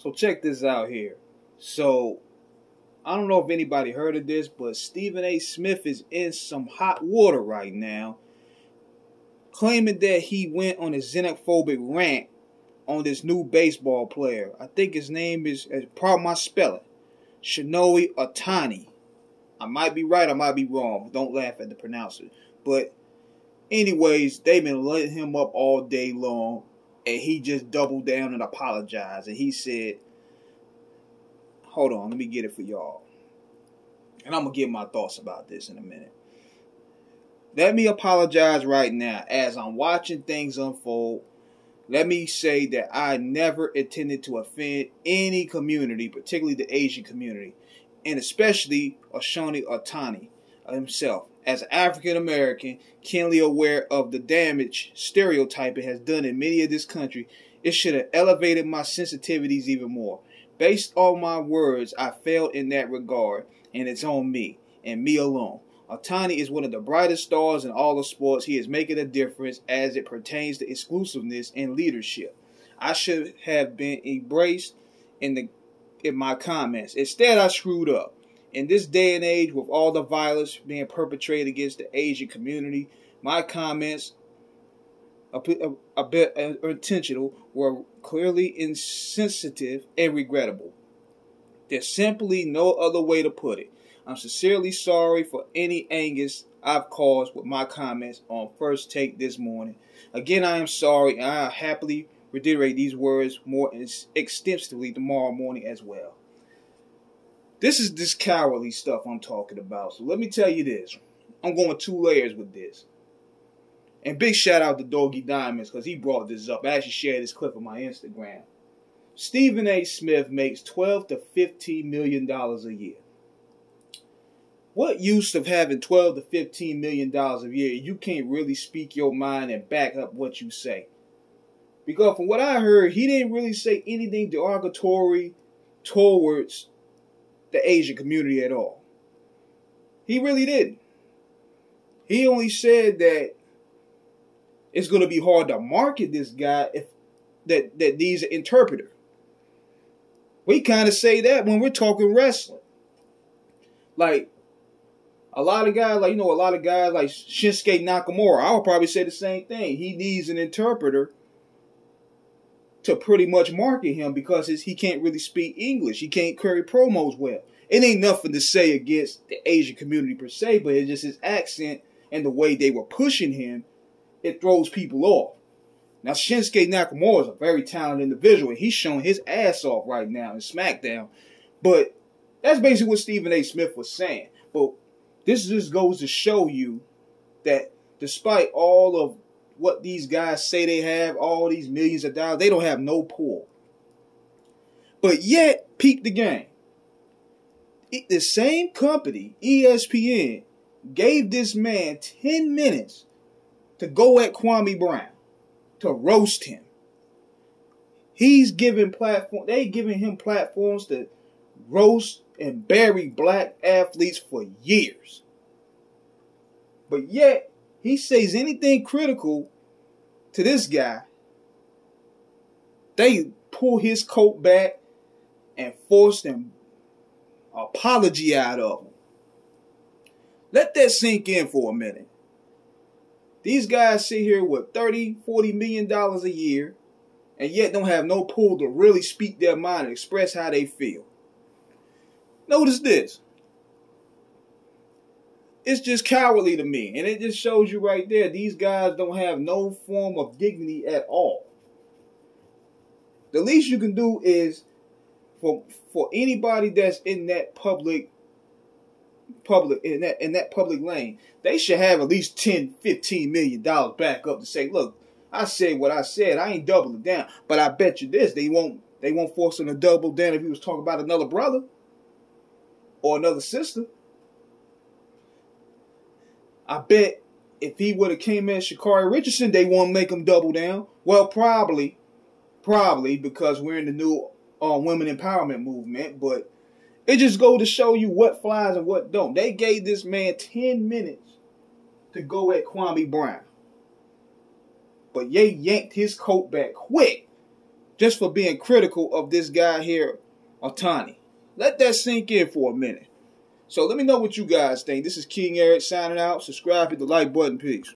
So check this out here. So I don't know if anybody heard of this, but Stephen A. Smith is in some hot water right now, claiming that he went on a xenophobic rant on this new baseball player. I think his name is, pardon my spelling, Shohei Ohtani. I might be right, I might be wrong. Don't laugh at the pronouncer. But anyways, they've been letting him up all day long, and he just doubled down and apologized. And he said, hold on, let me get it for y'all. And I'm going to give my thoughts about this in a minute. Let me apologize right now. As I'm watching things unfold, let me say that I never intended to offend any community, particularly the Asian community, and especially Shohei Ohtani himself. As an African American, keenly aware of the damage stereotyping has done in many of this country, it should have elevated my sensitivities even more. Based on my words, I failed in that regard, and it's on me, and me alone. Ohtani is one of the brightest stars in all of sports. He is making a difference as it pertains to exclusiveness and leadership. I should have been embraced in my comments. Instead, I screwed up. In this day and age, with all the violence being perpetrated against the Asian community, my comments, a bit intentional, were clearly insensitive and regrettable. There's simply no other way to put it. I'm sincerely sorry for any angus I've caused with my comments on First Take this morning. Again, I am sorry, and I'll happily reiterate these words more extensively tomorrow morning as well. This is this cowardly stuff I'm talking about. So let me tell you this. I'm going 2 layers with this. And big shout out to Doggy Diamonds because he brought this up. I actually shared this clip on my Instagram. Stephen A. Smith makes $12 to $15 million a year. What use of having $12 to $15 million a year? You can't really speak your mind and back up what you say. Because from what I heard, he didn't really say anything derogatory towards the Asian community at all. He really didn't. He only said that it's going to be hard to market this guy if that needs an interpreter. We kind of say that when we're talking wrestling. Like, a lot of guys like Shinsuke Nakamura, I would probably say the same thing. He needs an interpreter to pretty much market him because he can't really speak English. He can't carry promos well. It ain't nothing to say against the Asian community per se, but it's just his accent and the way they were pushing him, it throws people off. Now, Shinsuke Nakamura is a very talented individual, and he's showing his ass off right now in SmackDown. But that's basically what Stephen A. Smith was saying. But this just goes to show you that despite all of what these guys say they have, all these millions of dollars, they don't have no pull. But yet, peep the game. The same company, ESPN, gave this man 10 minutes to go at Kwame Brown, to roast him. He's giving they giving him platforms to roast and bury black athletes for years. But yet, he says anything critical to this guy, they pull his coat back and force an apology out of him. Let that sink in for a minute. These guys sit here with $30, $40 million a year and yet don't have no pull to really speak their mind and express how they feel. Notice this. It's just cowardly to me. And it just shows you right there, these guys don't have no form of dignity at all. The least you can do is, for anybody that's in that public lane, they should have at least $10, $15 million back up to say, look, I said what I said. I ain't doubling down. But I bet you this, they won't force him to double down if he was talking about another brother or another sister. I bet if he would have came in Sha'Carri Richardson, they won't make him double down. Well, probably because we're in the new women empowerment movement. But it just goes to show you what flies and what don't. They gave this man 10 minutes to go at Kwame Brown. But they yanked his coat back quick just for being critical of this guy here, Ohtani. Let that sink in for a minute. So let me know what you guys think. This is King Eric signing out. Subscribe, hit the like button. Peace.